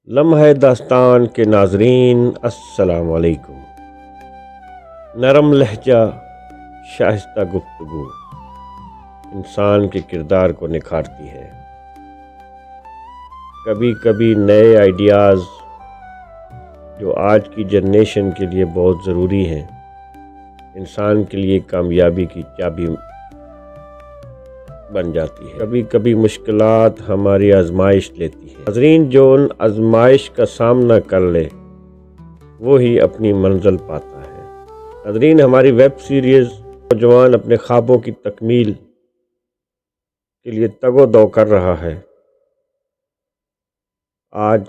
لمحہ داستان کے ناظرین السلام علیکم۔ نرم لہجہ، شائستہ گفتگو انسان کے کردار کو نکھارتی ہے۔ کبھی کبھی نئے آئیڈیاز جو آج کی جنریشن کے لیے بہت ضروری ہیں، انسان کے لیے کامیابی کی چابی بن جاتی ہے۔ کبھی کبھی مشکلات ہماری آزمائش لیتی ہے۔ ناظرین، جو ان آزمائش کا سامنا کر لے وہی اپنی منزل پاتا ہے۔ ناظرین، ہماری ویب سیریز نوجوان اپنے خوابوں کی تکمیل کے لیے تگ و دو کر رہا ہے۔ آج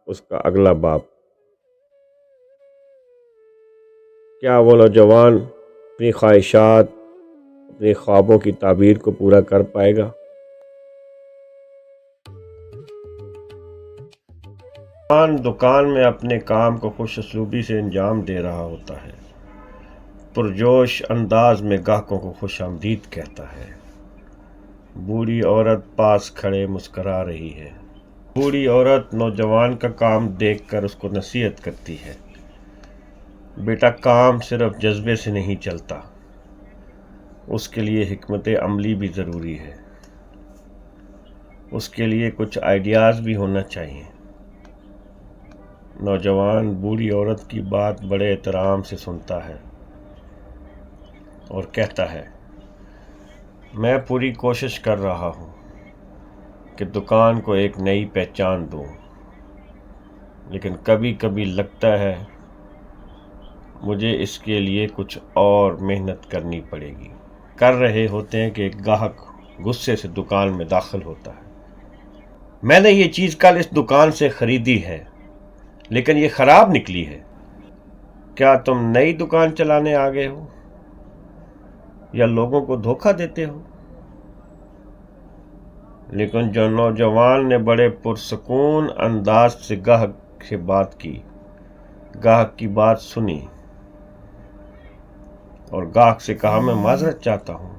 اس کا اگلا باب۔ کیا وہ نوجوان اپنی خواہشات، اپنے خوابوں کی تعبیر کو پورا کر پائے گا؟ دکان میں اپنے کام کو خوش اسلوبی سے انجام دے رہا ہوتا ہے، پرجوش انداز میں گاہکوں کو خوش آمدید کہتا ہے۔ بوڑھی عورت پاس کھڑے مسکرا رہی ہے۔ بوڑھی عورت نوجوان کا کام دیکھ کر اس کو نصیحت کرتی ہے، بیٹا، کام صرف جذبے سے نہیں چلتا، اس کے لیے حکمت عملی بھی ضروری ہے، اس کے لیے کچھ آئیڈیاز بھی ہونا چاہیے۔ نوجوان بوڑھی عورت کی بات بڑے احترام سے سنتا ہے اور کہتا ہے، میں پوری کوشش کر رہا ہوں کہ دکان کو ایک نئی پہچان دوں، لیکن کبھی کبھی لگتا ہے مجھے اس کے لیے کچھ اور محنت کرنی پڑے گی۔ کر رہے ہوتے ہیں کہ ایک گاہک غصے سے دکان میں داخل ہوتا ہے۔ میں نے یہ چیز کل اس دکان سے خریدی ہے، لیکن یہ خراب نکلی ہے۔ کیا تم نئی دکان چلانے آ گئے ہو یا لوگوں کو دھوکہ دیتے ہو؟ لیکن جو نوجوان نے بڑے پرسکون انداز سے گاہک سے بات کی، گاہک کی بات سنی اور گاہک سے کہا، میں معذرت چاہتا ہوں،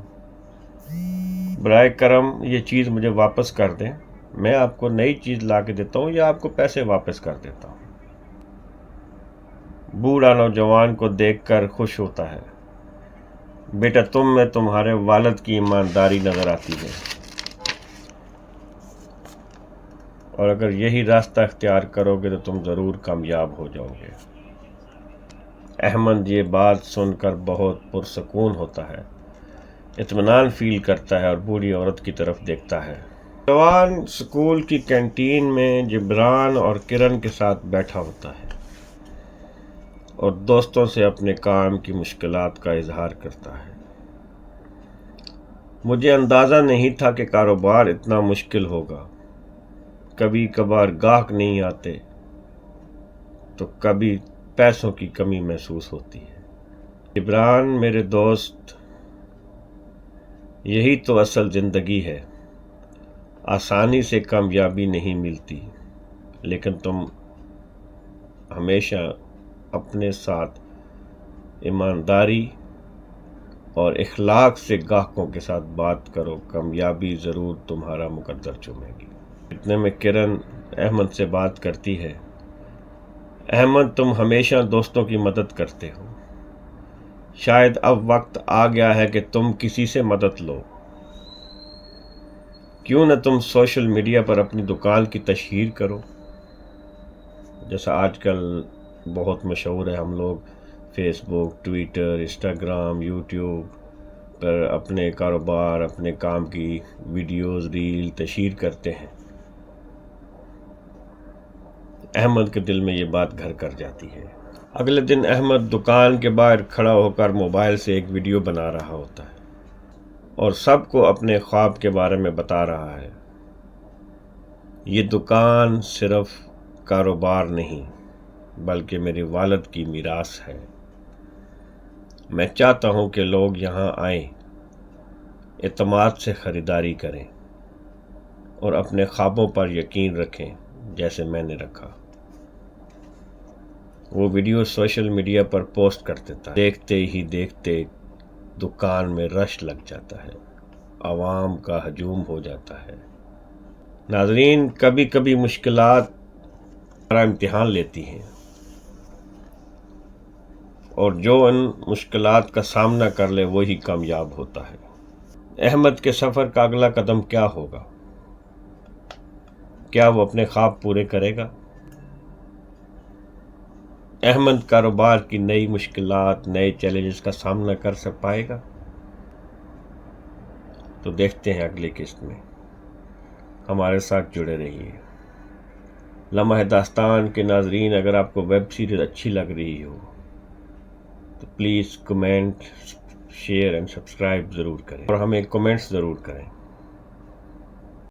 برائے کرم یہ چیز مجھے واپس کر دیں، میں آپ کو نئی چیز لا کے دیتا ہوں یا آپ کو پیسے واپس کر دیتا ہوں۔ بوڑھا نوجوان کو دیکھ کر خوش ہوتا ہے، بیٹا، تم میں تمہارے والد کی ایمانداری نظر آتی ہے، اور اگر یہی راستہ اختیار کرو گے تو تم ضرور کامیاب ہو جاؤ گے۔ احمد یہ بات سن کر بہت پرسکون ہوتا ہے، اطمینان فیل کرتا ہے اور بوڑھی عورت کی طرف دیکھتا ہے۔ نوجوان اسکول کی کینٹین میں جبران اور کرن کے ساتھ بیٹھا ہوتا ہے اور دوستوں سے اپنے کام کی مشکلات کا اظہار کرتا ہے۔ مجھے اندازہ نہیں تھا کہ کاروبار اتنا مشکل ہوگا، کبھی کبھار گاہک نہیں آتے تو کبھی پیسوں کی کمی محسوس ہوتی ہے۔ جبران، میرے دوست، یہی تو اصل زندگی ہے، آسانی سے کامیابی نہیں ملتی، لیکن تم ہمیشہ اپنے ساتھ ایمانداری اور اخلاق سے گاہکوں کے ساتھ بات کرو، کامیابی ضرور تمہارا مقدر چومے گی۔ اتنے میں کرن احمد سے بات کرتی ہے، احمد، تم ہمیشہ دوستوں کی مدد کرتے ہو، شاید اب وقت آ گیا ہے کہ تم کسی سے مدد لو، کیوں نہ تم سوشل میڈیا پر اپنی دکان کی تشہیر کرو؟ جیسا آج کل بہت مشہور ہے، ہم لوگ فیس بک، ٹویٹر، انسٹاگرام، یوٹیوب پر اپنے کاروبار، اپنے کام کی ویڈیوز، ریل تشہیر کرتے ہیں۔ احمد کے دل میں یہ بات گھر کر جاتی ہے۔ اگلے دن احمد دکان کے باہر کھڑا ہو کر موبائل سے ایک ویڈیو بنا رہا ہوتا ہے اور سب کو اپنے خواب کے بارے میں بتا رہا ہے۔ یہ دکان صرف کاروبار نہیں بلکہ میرے والد کی میراث ہے۔ میں چاہتا ہوں کہ لوگ یہاں آئیں، اعتماد سے خریداری کریں اور اپنے خوابوں پر یقین رکھیں جیسے میں نے رکھا۔ وہ ویڈیو سوشل میڈیا پر پوسٹ کر دیتا ہے۔ دیکھتے ہی دیکھتے دکان میں رش لگ جاتا ہے، عوام کا ہجوم ہو جاتا ہے۔ ناظرین، کبھی کبھی مشکلات ہمارا امتحان لیتی ہیں، اور جو ان مشکلات کا سامنا کر لے وہی کامیاب ہوتا ہے۔ احمد کے سفر کا اگلا قدم کیا ہوگا؟ کیا وہ اپنے خواب پورے کرے گا؟ احمد کاروبار کی نئی مشکلات، نئے چیلنجز کا سامنا کر پائے گا؟ تو دیکھتے ہیں اگلی قسط میں۔ ہمارے ساتھ جڑے رہیے۔ لمحہ داستان کے ناظرین، اگر آپ کو ویب سیریز اچھی لگ رہی ہو تو please comment, share and subscribe ضرور کریں، اور ہمیں کمنٹس ضرور کریں۔